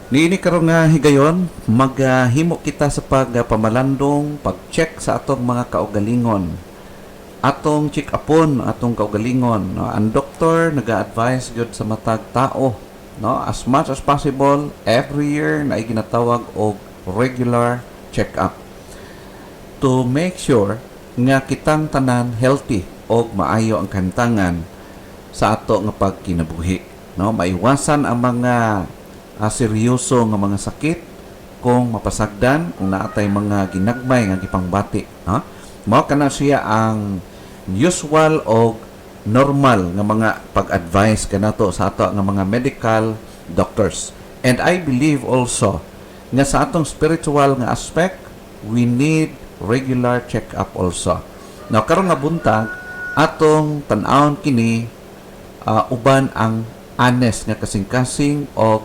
Niini karon nga higayon, maghimo kita sa pagpamalandong, pag-check sa atong mga kaugalingon. Atong check upon atong kaugalingon. No? Ang doktor naga-advise gyud sa matag tao, no? As much as possible every year na ginatawag og regular check-up to make sure nga kitang tanan healthy og maayo ang kantangan sa ato nga pagkinabuhi, no? Maiwasan ang mga seryoso nga mga sakit kung mapasagdan, kung naatay mga ginagmay nga gipangbati, ha? Mao kana siya ang usual o normal nga mga pag-advise kanato sa ato nga mga medical doctors. And I believe also nga sa atong spiritual nga aspect, we need regular check-up also. Now karon nga buntag atong tan-awon kini uban ang honest nga kasing-kasing o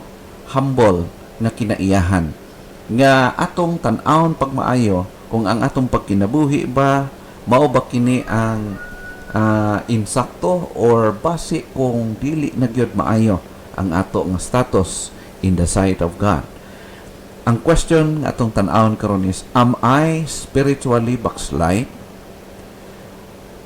humble nga kinaiyahan nga atong tan-awon pagmaayo kung ang atong pagkinabuhi ba mao ba kini ang insakto or base kung dili na gyud maayo ang ato nga status in the sight of God. Ang question nga atong tan-awon karon is, am I spiritually backslide?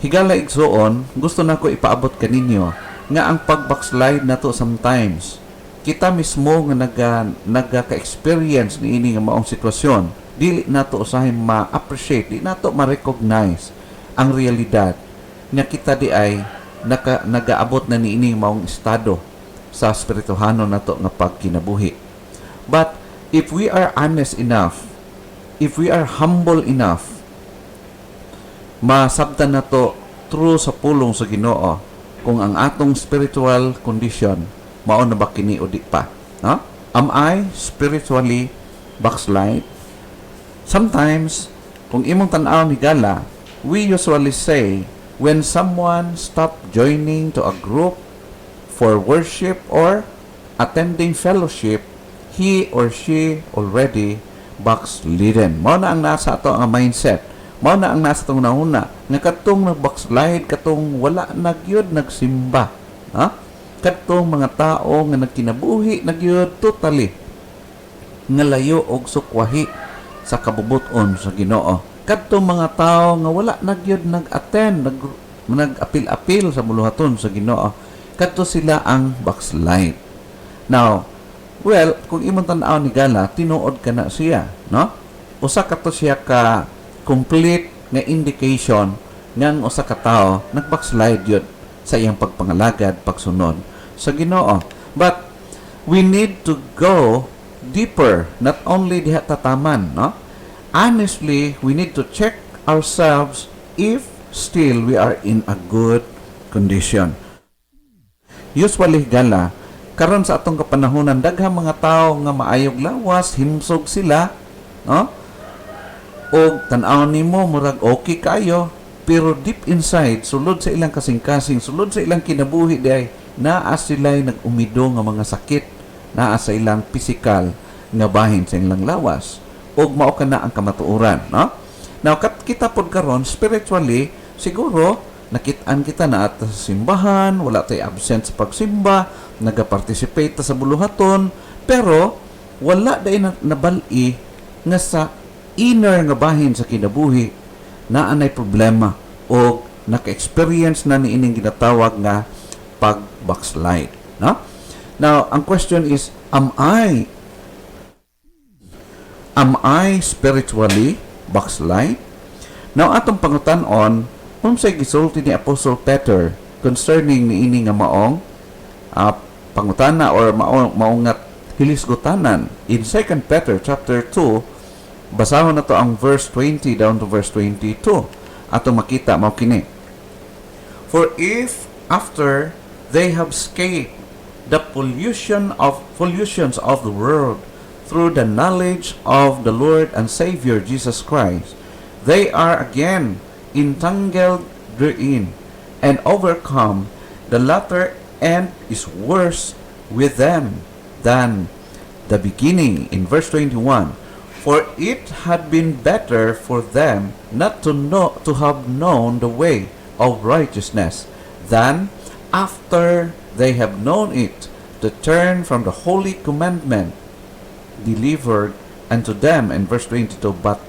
Higala igsuon, gusto nako ipaabot kaninyo nga ang pag-backslide nato sometimes kita mismo nga nagka-experience ni ini nga maong sitwasyon, dili nato usahay ma-appreciate, di nato ma-recognize ang realidad nga kita di ay nagaabot na ni ini maong estado sa spirituhano nato nga pagkinabuhi. But if we are honest enough, if we are humble enough, masabtan nato true sa pulong sa Ginoo kung ang atong spiritual condition mao na ba kini o di pa, no? Am I spiritually backslide? Sometimes kung imong tan-awon higala, we usually say when someone stop joining to a group for worship or attending fellowship, he or she already backslidden. Mao na ang nasa ato ang mindset. Mao na ang nasa itong nauna nga katong nag-backslide, katong wala nagyod nagsimba, ha? Katong mga tao nga nagkinabuhi nagyod totally nga layo og sukwahi sa kabubuton sa Ginoo. Katong mga tao nga wala nagyod nag-attend, nag-apil-apil sa buluhaton sa Ginoo, kadto sila ang backslide. Now, well, kung imong tan-aw ni gala, tinuod ka na siya, no? Usa kato siya ka complete nga indication ng usa ka tawo nag-backslide yun sa iyang pagpangalagad, pagsunod sa Ginoo. But we need to go deeper, not only diha tataman, no? Honestly, we need to check ourselves if still we are in a good condition. Usually gala, karon sa atong kapanahonan, daghang mga tao nga maayog lawas, himsog sila, no? O tan-aw nimo murag okay kayo, pero deep inside, sulod sa ilang kasing-kasing, sulod sa ilang kinabuhi day, naa sila'y nag-umido nga mga sakit, naa sa ilang physical nga bahin sa ilang lawas, o mao ka na ang kamatuoran, no? Now, kita pod karon spiritually, siguro, nakitaan kita na at sa simbahan, wala tayo absent sa pagsimba, nagaparticipate sa buluhaton, pero wala dahil nabali nga sa inner nga bahin sa kinabuhi na anay problema o naka-experience na ni ining ginatawag nga pag-backslide, no? Now, ang question is, am I spiritually backslide? Now, atong pangutan-on, unsay gisulti ni Apostle Peter concerning ni ini nga maong pangutana or maong nga hilisgutanan in 2 Peter chapter 2. Basahon na to ang verse 20 down to verse 22. Ato makita mao kini. For if after they have escaped the pollutions of the world through the knowledge of the Lord and Savior Jesus Christ, they are again entangled therein and overcome, the latter end is worse with them than the beginning. In verse 21, for it had been better for them not to have known the way of righteousness than after they have known it to turn from the holy commandment delivered unto them. In verse 22, but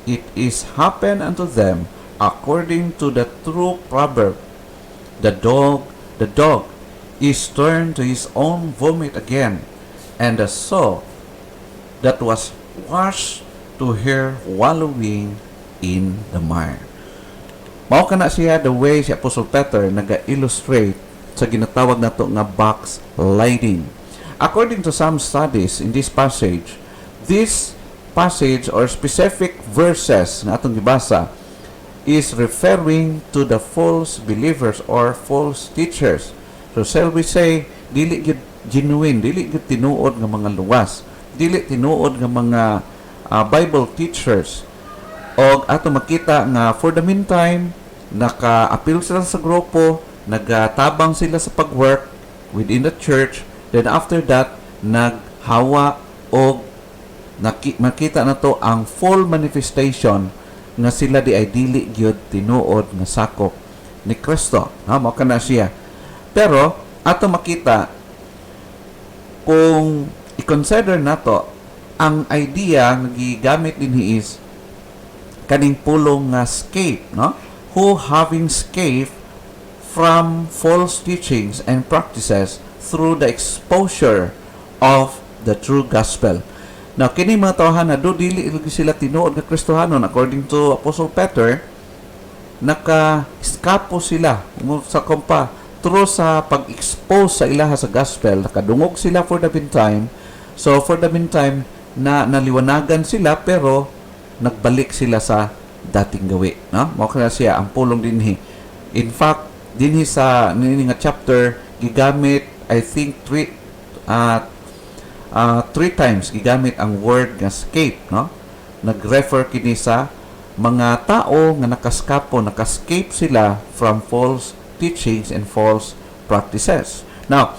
it is happened unto them according to the true proverb, the dog is turned to his own vomit again, and the sow that was washed to her wallowing in the mire. Mao kana siya the way si Apostle Peter naga-illustrate sa ginatawag nato nga backsliding. According to some studies in this passage or specific verses na atong gibasa is referring to the false believers or false teachers. So shall we say, dili gid genuine, dili gid tinuod nga mga luwas, dili tinuod nga mga Bible teachers. Og ato makita nga for the meantime naka-appeal sila sa grupo, nagatabang sila sa pag-work within the church, then after that naghawa og makita na to ang full manifestation nga sila di ay dili gyud tinuod nga sakop ni Kristo. Mao kana siya. Pero ato makita kung i-consider nato ang idea nga gigamit dinhi is kaning pulong nga escape, no? Who having escaped from false teachings and practices through the exposure of the true gospel. Now, kini mga tawhan na do dili sila tinuod nga Kristohanon according to Apostle Peter, naka-eskapo sila sa kompa through sa pag-expose sa ilaha sa gospel, nakadungog sila for the meantime. So, for the meantime, naliwanagan sila pero nagbalik sila sa dating gawi. No? Mao kana siya ang pulong dinhi. In fact, dinhi sa nini nga chapter, gigamit, I think, three times gigamit ang word nga escape, no? Nag-refer kini sa mga tao nga nakascape sila from false teachings and false practices. Now,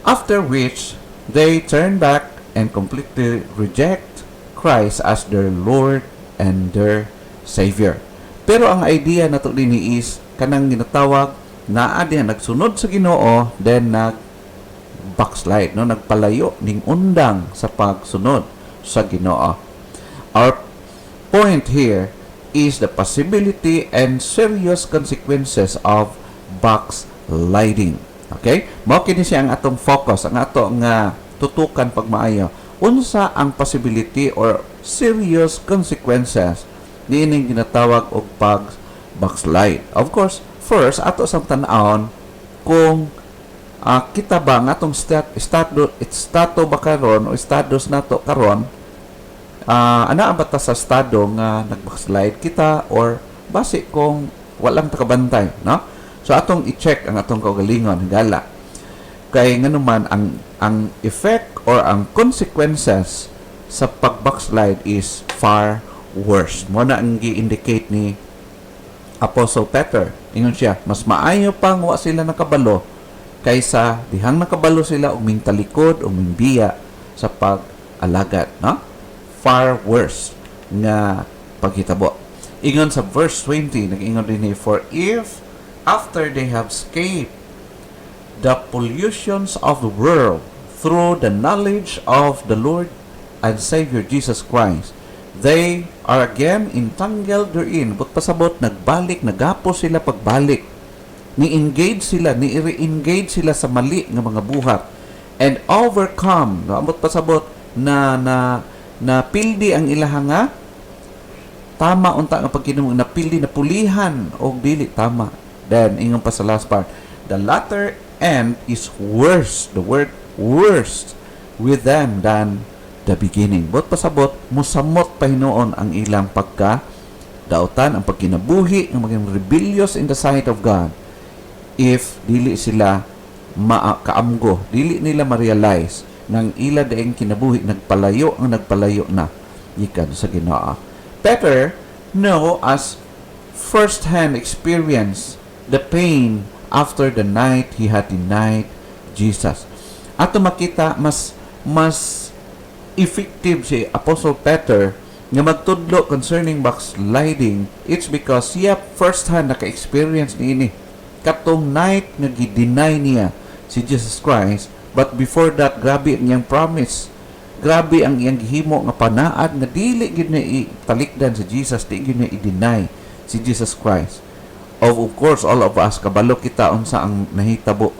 after which they turn back and completely reject Christ as their Lord and their Savior. Pero ang idea nato dinhi is kanang ginatawag naa diha nagsunod sa Ginoo, then backslide, no, nagpalayo ning undang sa pagsunod sa Ginoo. Our point here is the possibility and serious consequences of backsliding. Okay? Mao kini siya ang atong focus, ang ato nga tutukan pagmaayo. Unsa ang possibility or serious consequences niining ginatawag og backslide. Of course, first ato sang tan-awon kung kita ba nga itong estado ba karon o estados nato karon, ana ba ta sa estado nga nag-backslide kita or base kung walang takabantay, no? So atong i-check ang atong kaugalingon gala. Kay nganuman ang effect or ang consequences sa pag-backslide is far worse. Mo na ang gi-indicate ni Apostle Peter. Ingon siya, mas maayo pang wa sila nakabalo kaysa dihang nakabalo sila og ming talikod o ming biya sa pag-alagad, no? Far worse nga paghitabo. Ingon sa verse 20, nag-ingon din for if after they have escaped the pollutions of the world through the knowledge of the Lord and Savior Jesus Christ, they are again entangled therein. But pasabot, nagapos sila pagbalik. Ni-engage sila, ni-re-engage sila sa mali nga mga buhat. And overcome, amot pasabot, na pildi ang ilaha nga, tama unta nga pagkinumong, napildi, napulihan, o dili, tama. Then, ingon pa sa last part, the latter end is worse, the word worst, with them than the beginning. But pasabot, musamot pa hinoon ang ilang pagka-dautan, ang pagkinabuhi, ang maging rebellious in the sight of God, if dili sila kaamgo, dili nila ma-realize nang ila daing kinabuhi, nagpalayo na gikan sa Ginoo. Peter know as first-hand experience the pain after the night he had denied Jesus. Ato makita mas effective si Apostle Peter nga magtudlo concerning backsliding. It's because siya first-hand naka-experience niini. Katong night nga gi-deny niya si Jesus Christ, but before that, grabe ang niyang promise Grabe ang iyang gihimo nga panaad nga dili gyud niya italikdan si Jesus, di gyud niya i-deny si Jesus Christ. Of course, all of us kabalo kita unsa ang nahitabo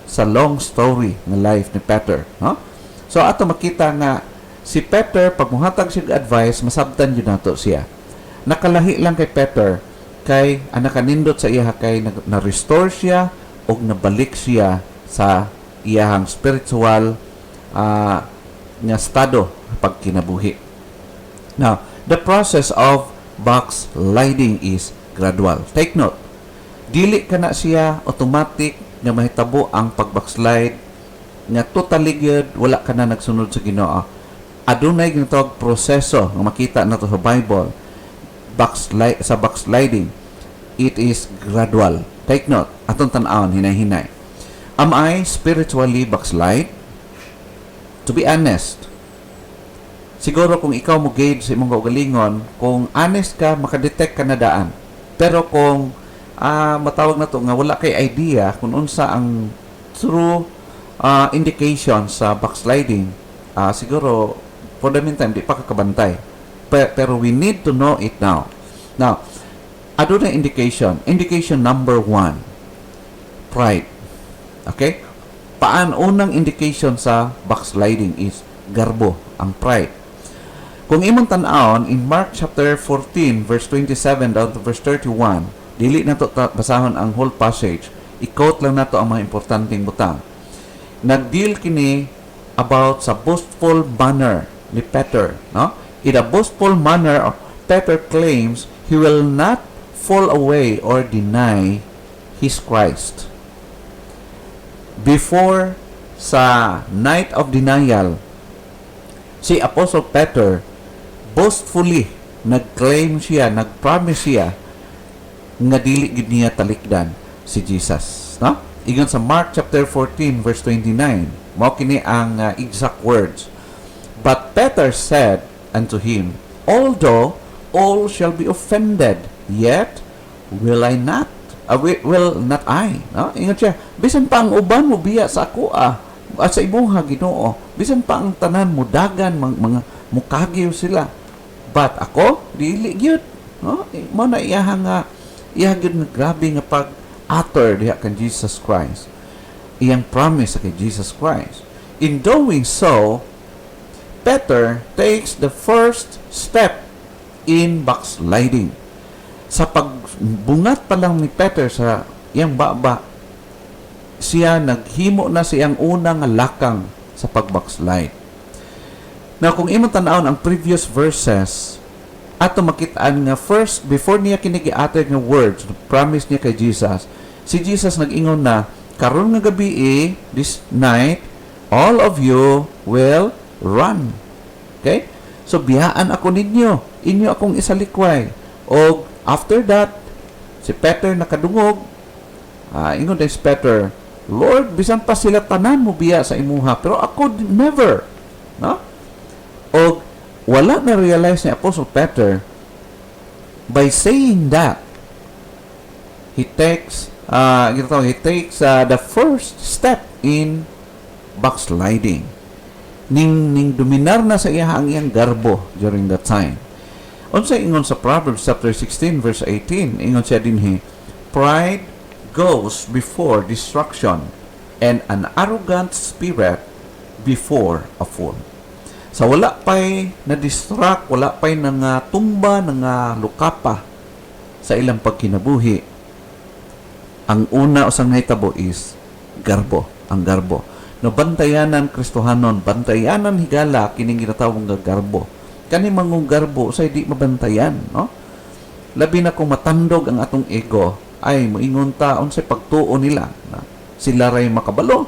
sa long story nga life ni Peter, no? So ato makita nga si Peter pag muhatag siya advice, masabtan gyud nato siya. Nakalahi lang kay Peter kay ang nakanindot sa iya kay na-restore siya o nabalik siya sa iyahang spiritual nga estado pag kinabuhi. Now, the process of backsliding is gradual. Take note, dili ka na siya automatic nga mahitabo ang pag-backslide nga totally good, wala ka na nagsunod sa Ginoo. Adunay ginatawag proseso nga makita nato sa Bible. Sa backsliding, it is gradual. Take note, atong tan-awon hinay-hinay. Am I spiritually backslide? To be honest, siguro kung ikaw mo gauge sa imong kaugalingon, kung honest ka, makadetect ka na daan. Pero kung matawag na to nga wala kay idea kung unsa ang true indication sa backsliding, siguro for the meantime di pa kakabantay. Pero we need to know it now. Now, aduna indication. Indication number 1, pride. Okay? Unang indication sa backsliding is garbo, ang pride. Kung imong tan-awon in Mark chapter 14 verse 27 down to verse 31, dili nato basahon ang whole passage. I-quote lang nato ang mga importanteng butang. Nag-deal kini about sa boastful manner ni Peter, no? In a boastful manner, Peter claims he will not fall away or deny his Christ. Before sa night of denial, si Apostle Peter boastfully nag-claim siya, nag-promise siya nga dili gid niya talikdan si Jesus, no? Ingon sa Mark chapter 14 verse 29, mao kini ang exact words. But Peter said unto him, although all shall be offended, yet will not I. No? Ingat siya, bisan pa ang uban mo biya sa ako sa imuha Ginoo, bisan pa ang tanan mo dagan mga mukagiw sila, but ako dili gyud, no? Mao na iyaha gyud nga grabe nga pag-utter diha kan Jesus Christ, iyang promise kay Jesus Christ. In doing so, Peter takes the first step in backsliding. Sa pagbungat pa lang ni Peter sa iyang baba, siya naghimo na siyang unang lakang sa pag-backslide. Now, kung imong tan-awon ang previous verses, ato makitaan nga first, before niya kinigiater nga words, promise niya kay Jesus, si Jesus nag-ingon na, karon nga gabi this night, all of you will run. Okay? So, biyaan ako ninyo. Inyo akong isalikway. O, after that, si Peter nakadungog. Ingon din si Peter, Lord, bisan pa sila tanan mo biya sa imuha, pero ako never. No? O, wala na realize ni Apostle Peter, by saying that, he takes the first step in backsliding. Ning dominar na sa iya ang iyang garbo during that time. Unsay ingon sa Proverbs chapter 16 verse 18, ingon siya dinhi, pride goes before destruction and an arrogant spirit before a fall. Sa wala pay na distract, wala pay tumba, lukapa sa ilang pagkinabuhi, ang una usang nahitabo is garbo, ang garbo. No, bantayanan Kristohanon, bantayanan higala kining ginatawag nga garbo. Kani mangong garbo say di mabantayan, no? Labi na kung matandog ang atong ego, ay moingon ta unsay pagtuo nila na sila ray makabalo.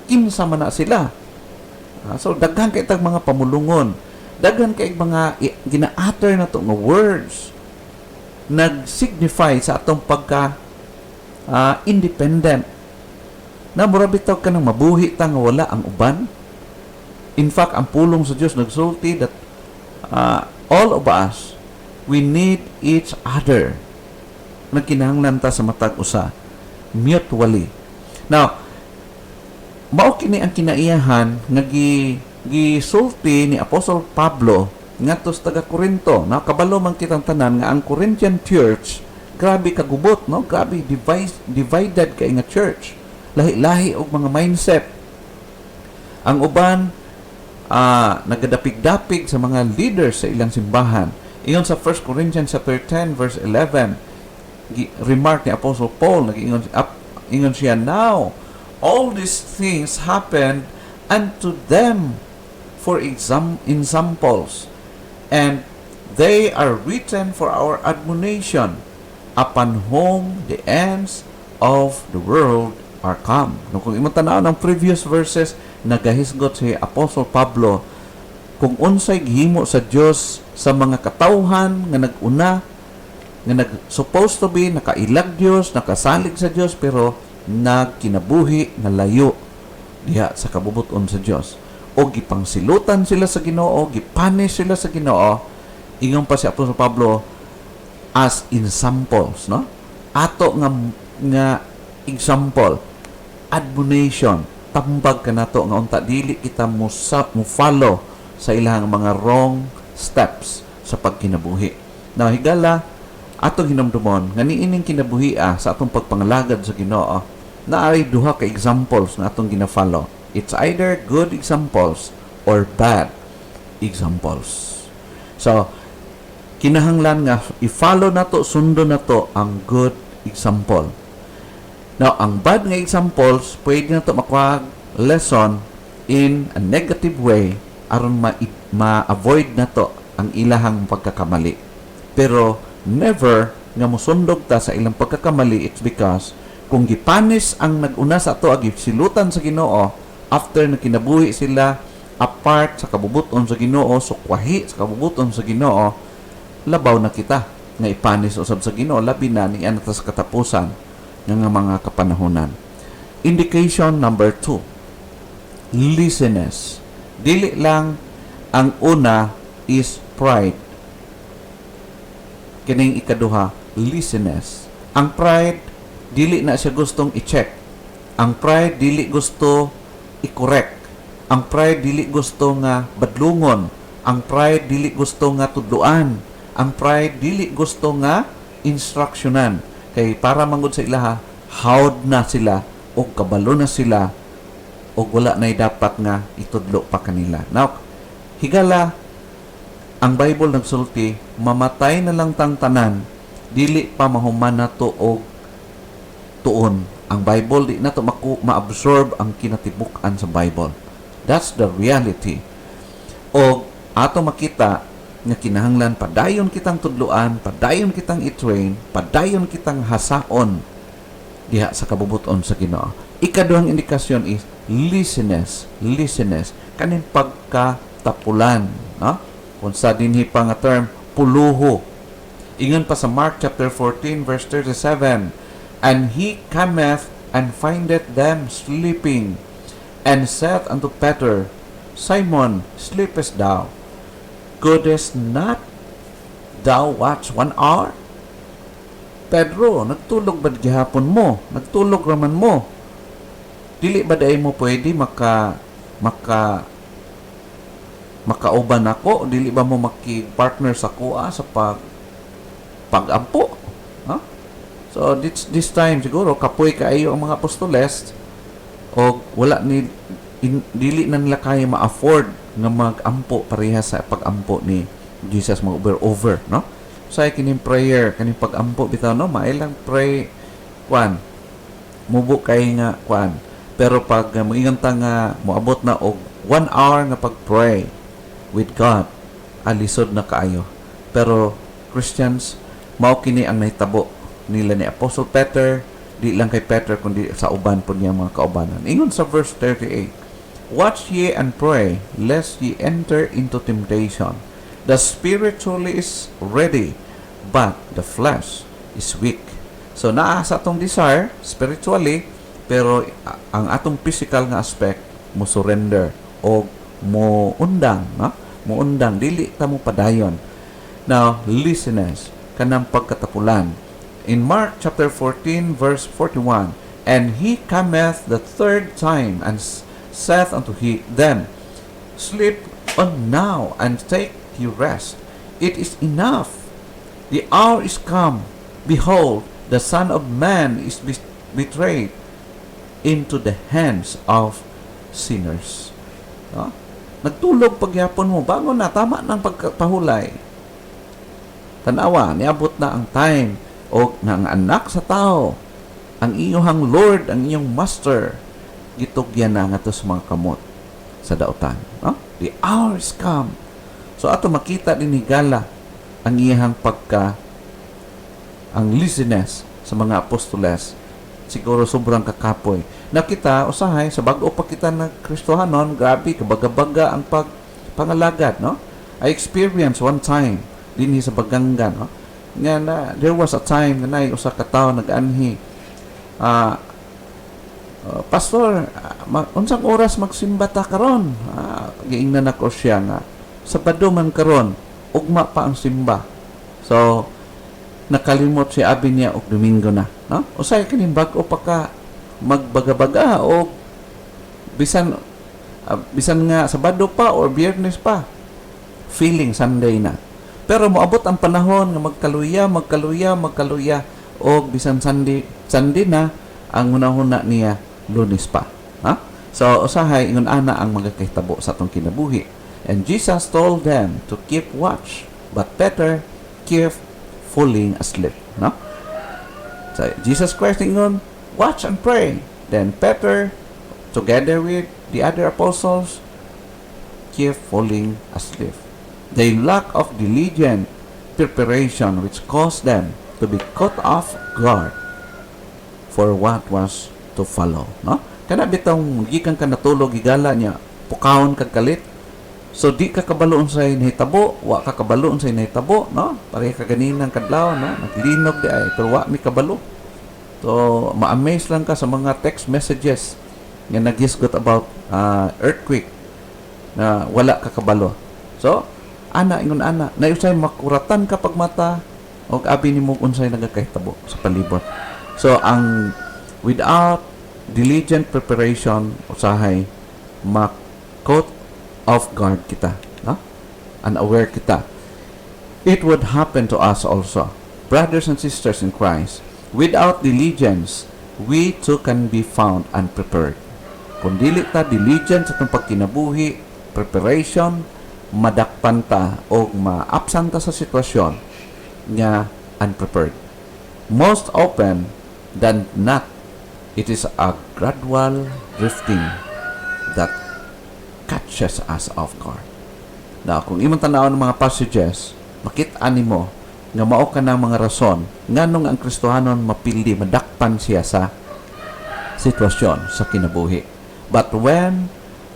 Kinsa man na sila. So daghan kay tag mga pamulungon, daghan kay mga gina-utter na to nga words nag-signify sa atong pagka independent. Na murabitaw ka nang mabuhi ta nga wala ang uban. In fact, ang pulong sa Diyos nagsulti that all of us, we need each other. Nagkinahanglan ta sa matag usa, mutually. Now, mao kini ang kinaiyahan nga gisulti ni Apostol Pablo ngadto sa taga Corinto. Nakabalo man kitang tanan nga ang Corinthian church grabe kagubot, no? Grabe divided kay nga church. Lahi-lahi og mga mindset. Ang uban nagadapig-dapig sa mga leaders sa ilang simbahan. Iyon sa 1 Corinthians chapter 10 verse 11, remark ni Apostle Paul, ingon siya, "Now all these things happened unto them for examples, and they are written for our admonition, upon whom the ends of the world are come." Kung imong tanaw ng previous verses, nagahisgot si Apostle Pablo kung unsay gihimo sa Dios sa mga katawhan nga nag-una, nga supposed to be nakailag Dios, nakasalig sa Dios, pero nagkinabuhi nga layo diha sa kabubuton sa Dios. O gipangsilutan sila sa Ginoo, gipunish sila sa Ginoo. Ingon pa si Apostol Pablo as examples, no? Ato nga example, admonition, tambag ka nato nga unta dili kita mo follow sa ilang mga wrong steps sa pagkinabuhi. Now higala atong hinumdumon nga niining kinabuhia sa atong pagpangalagad sa Ginoo, naay duha ka examples nga atong gina-follow. It's either good examples or bad examples. So kinahanglan nga i-follow nato, sundo nato ang good example. Now, ang bad nga examples, pwede na ito makuha lesson in a negative way aron ma-avoid na to ang ilahang pagkakamali. Pero, never nga musundog ta sa ilang pagkakamali, it's because kung gipanis ang nag-una sa ato, silutan sa Ginoo, after na kinabuhi sila apart sa kabubuton sa Ginoo, sukwahi sa kabubuton sa Ginoo, labaw na kita nga ipanis usab sa Ginoo, labi na niya sa katapusan ng mga kapanahunan. Indication number 2, laziness. Dili lang ang una is pride. Kining ikaduha, laziness. Ang pride, dili na siya gustong i-check. Ang pride, dili gusto i-correct. Ang pride, dili gusto nga badlungon. Ang pride, dili gusto nga tudloan. Ang pride, dili gusto nga instructionan. Kay para manggod sa ilaha, hawd na sila o kabalo na sila o wala na dapat nga itudlo pa kanila. Now, higala, ang Bible nagsulti, mamatay na lang tang tanan, dili pa mahuman na to og tuon. Ang Bible, di na to ma-absorb ang kinatibuk-an sa Bible. That's the reality. O ato makita nga kinahanglan padayon kitang tudluan, padayon kitang i-train, padayon kitang hasaon diha sa kabubuton sa Ginoo. Ikaduhang indikasyon is laziness. Laziness kaning pagkatapulan, no? Kung sa dinhi pa nga term, puluho. Ingon pa sa Mark chapter 14 verse 37, "And he cometh and findeth them sleeping, and saith unto Peter, Simon, sleepest thou? Couldest not thou watch 1 hour? Pedro, nagtulog ba gihapon mo? Nagtulog raman mo. Dili ba day mo pwede makauban ako? Dili ba mo maki-partner sa kuha sa pag-ampo? Huh? So this time siguro kapoy kaayo ang mga apostoles o wala ni dili na nila kaya ma-afford nga mag-ampo pareha sa pag-ampo ni Jesus over, no? Sa kining prayer, kaning pag-ampo bitaw, no? Mailang pray kwan mubo kay nga kwan, pero pag moingon ta nga moabot na og 1 hour nga pag-pray with God, alisod na kaayo. Pero Christians, mao kini ang nahitabo nila ni Apostle Peter, di lang kay Peter kundi sa uban po niya mga kaubanan. Ingon sa verse 38, "Watch ye and pray, lest ye enter into temptation. The spiritually is ready, but the flesh is weak." So naa sa atong desire spiritually, pero ang atong physical nga aspect mo surrender o mo undang, no? Mo undang, dili ta mo padayon. Now, listeners, kanang pagkatapulan. In Mark chapter 14 verse 41, "And he cometh the third time and saith unto them, Sleep on now and take your rest. It is enough. The hour is come. Behold, the Son of Man is betrayed into the hands of sinners. No? Nagtulog pagyapon mo, bago na, tama ng pagpahulay. Tanawa, niabot na ang time o ng anak sa tao, ang iyong Lord, ang iyong Master, gitugyan na nga to sa mga kamot sa dautan. No? The hour is come. So ato makita din ni Gala ang iyang ang laziness sa mga apostoles, siguro sobrang kakapoy. Nakita, usahay, sa bago pa kita na Kristohanon, grabe, kabaga-baga ang pangalagad, no? I experienced one time, din sa Baganga, no? Nga na, there was a time na usa ka tawo nag-anhi, Pastor, unsang oras magsimba ta karon? Giingnan ako siya nga, Sabado man karon, ugma pa ang simba. So, nakalimot si abi niya og Domingo na, no? Usay kaning bag-o pa ka magbaga-baga o bisan nga Sabado pa or Biyernes pa, feeling Sunday na. Pero moabot ang panahon nga magkaluya o bisan Sunday na, ang hunahuna niya Lunes pa. Ha? So usahay ingon ana ang mga kahitabo sa atong kinabuhi. And Jesus told them to keep watch, but Peter kept falling asleep. No? So Jesus Christ ingon, watch and pray. Then Peter, together with the other apostles, kept falling asleep. They lack of diligent preparation which caused them to be caught off guard for what was to follow. No? Kana bitong gikan ka natulog, igala niya, pukawon kag kalit. So di ka kabaloon sa inahitabo, wa ka kabaloon sa inahitabo, no? Pareha ka ganinang kadlaw, no? Naglinog di ay, pero wa mi kabalo. So, ma-amaze lang ka sa mga text messages nga nag-isgot about earthquake na wala ka kabalo. So, ingon ana, na usay makuratan ka pag mata o abi nimo unsay nagakahitabo sa palibot. So, without diligent preparation, usahay ma-caught off guard kita, no? Unaware kita. It would happen to us also. Brothers and sisters in Christ, without diligence, we too can be found unprepared. Kung dili ta diligent sa itong pagkinabuhi, preparation, madakpan ta o ma-absent ta sa sitwasyon nga unprepared. Most often than not, it is a gradual drifting that catches us off guard. Now, kung imong tanaw ng mga passages, makit-ani mo nga mao ka ng mga rason nganong ang Kristohanon mapildi, madakpan siya sa sitwasyon sa kinabuhi. But when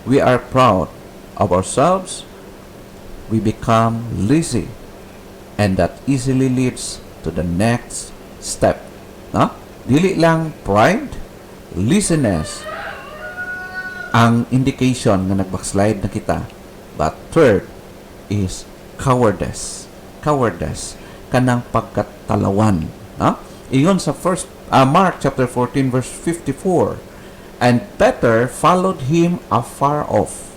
we are proud of ourselves, we become lazy, and that easily leads to the next step. No? Dili lang pride, laziness ang indication na nag-backslide na kita, but third is cowardice. Kanang pagkatalawan. Iyon sa Mark chapter 14 verse 54. And Peter followed him afar off,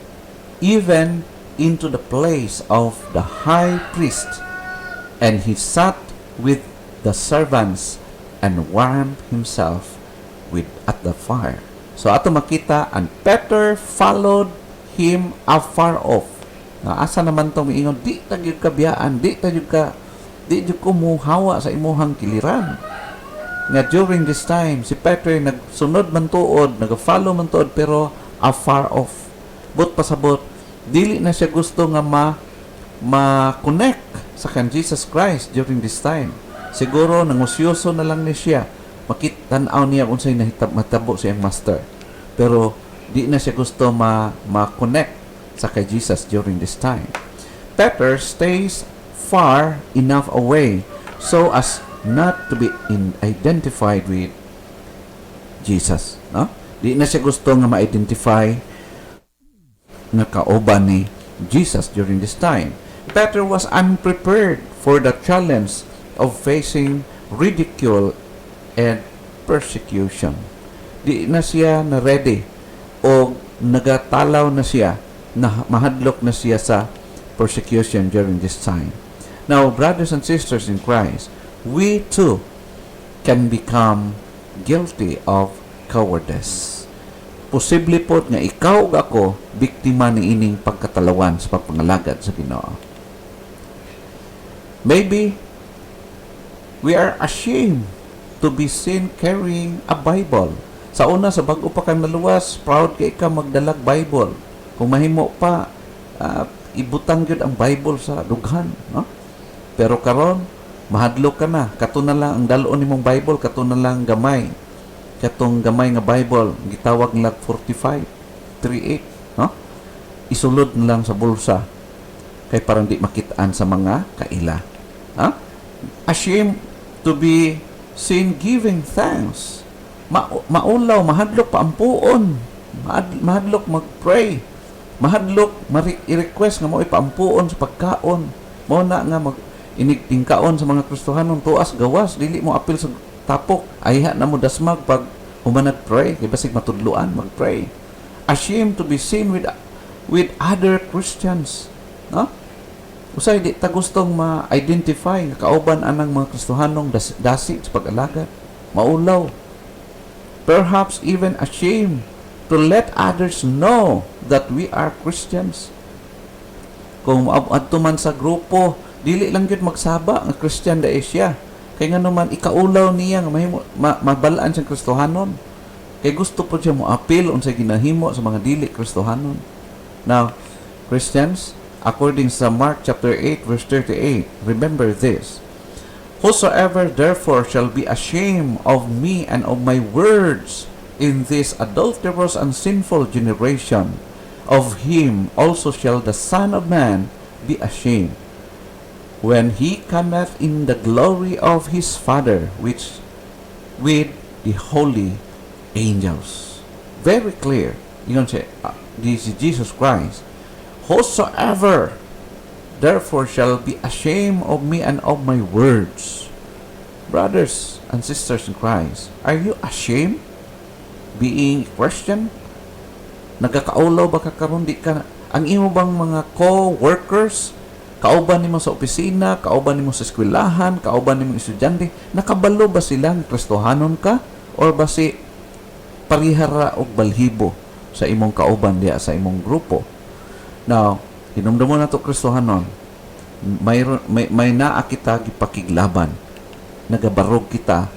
even into the place of the high priest, and he sat with the servants and warmed himself at the fire. So ato makita, and Peter followed him afar off. Asa naman tong ingon, di tagyud ka biyaan, di jud ko muhawa sa imuhang kiliran. Nga during this time, si Peter nagsunod man tuod, nag-follow man tuod, pero afar off. But pasabot, dili na siya gusto nga ma-connect sa kan Jesus Christ during this time. Siguro nangusyoso na lang ni siya, makit-tanaw niya kung sa'y matabo siyang master. Pero di na siya gusto ma-connect sa kay Jesus during this time. Peter stays far enough away so as not to be identified with Jesus. No? Di na siya gusto nga ma-identify nga kauban ni Jesus during this time. Peter was unprepared for the challenge of facing ridicule and persecution. Di na siya na ready o nagatalaw na siya na mahadlok na siya sa persecution during this time. Now, brothers and sisters in Christ, we too can become guilty of cowardice. Posible po nga ikaw ug ako biktima ni ining pagkatalawan sa pagpangalagad sa Ginoo. Maybe we are ashamed to be seen carrying a Bible. Sa una, sa bago pa kang naluwas, proud kay ka magdalag Bible. Kung mahimo pa, ibutang yun ang Bible sa dughan. No? Pero karon mahadlok ka na. Kato na lang ang dalon nimong Bible, kato na lang gamay. Katong gamay nga Bible, gitawag nila 45:38. No? Isulod na lang sa bulsa. Kay parang di makitaan sa mga kaila. Ashamed to be seen giving thanks. Maulaw, mahadlok paampuon. Mahadlok mag-pray. Mahadlok i-request nga mo ipaampuon sa pagkaon. Mo na nga inigtingkaon sa mga Kristohanon tuas gawas dili mo apil sa tapok. Ayha na mo dasmag pag humanad pray kay basig matudluan mag-pray. Ashamed to be seen with other Christians. No? Usay di ta gustong ma-identify nga kauban anang mga Kristohanong dasi sa pag-alagad. Maulaw. Perhaps even ashamed to let others know that we are Christians. Kung adto man sa grupo, dili lang gyud magsaba nga Christian da siya. Kay nga naman ikaulaw niya nga mabalaan siyang Kristohanon. Kay gusto po siya mo appeal unsay ginahimo sa mga dili Kristohanon. Now, Christians, according to Mark chapter 8 verse 38, remember this. Whosoever therefore shall be ashamed of me and of my words in this adulterous and sinful generation, of him also shall the Son of Man be ashamed, when he cometh in the glory of his Father, which with the holy angels. Very clear. You can say, this is Jesus Christ. Whosoever therefore shall be ashamed of me and of my words. Brothers and sisters in Christ, are you ashamed being Christian? Nagkakaulaw ba ka karon di ka ang imo bang mga co-workers, kauban nimo sa opisina, kauban nimo sa eskwelahan, kauban nimo estudyante, nakabalo ba silang Kristohanon ka or basi parihara og balhibo sa imong kauban diya sa imong grupo? Now, hinumdumon na ito Kristohanon, may naa kita gipakiglaban, nagabarog kita,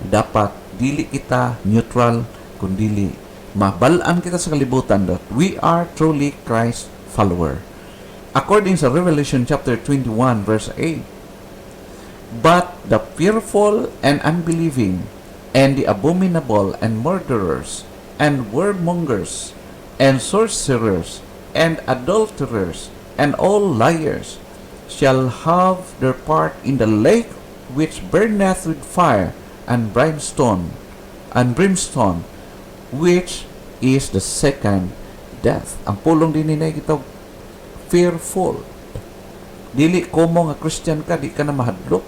dapat dili kita neutral, kundili mabalaan kita sa kalibutan that we are truly Christ follower. According sa Revelation chapter 21 verse 8, but the fearful and unbelieving, and the abominable and murderers, and wordmongers, and sorcerers, and adulterers, and all liars shall have their part in the lake which burneth with fire and brimstone, which is the second death. Ang pulong din nila kita fearful. Dili komo nga Christian ka, di ka na mahadlok.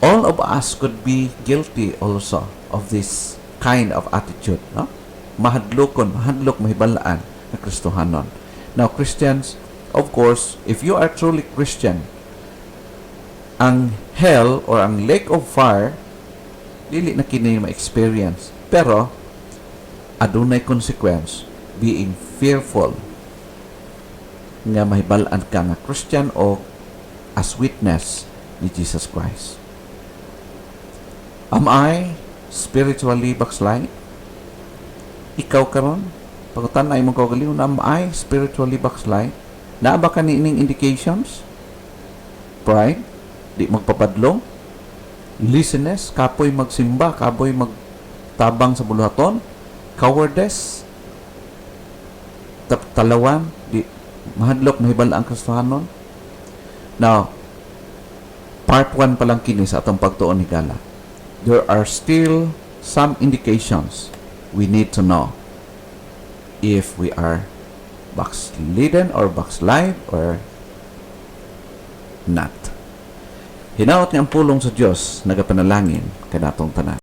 All of us could be guilty also of this kind of attitude. No? Mahadlok, mahibalaan na Kristohanon. Now, Christians, of course, if you are truly Christian, ang hell or ang lake of fire, dili na kini ma-experience. Pero, adunay consequence being fearful nga mahibalaan ka nga Christian o as witness ni Jesus Christ. Am I spiritually backslide? Ikaw karon? Pagkutan na imong kaugalingon, am I spiritually backslide? Naa ba ka niining indications? Pride? Di magpapadlong? Laziness? Kapoy magsimba? Kapoy magtabang sa buluhaton? Cowardice? Talawan? Di mahadlok mahibala ang Kristohanon? Now, part 1 pa lang kini sa atong pagtuon ni Gala. There are still some indications we need to know if we are backslidden or backslide or not. Hinaot niya ang pulong sa Diyos, nagapanalangin kanatong tanan.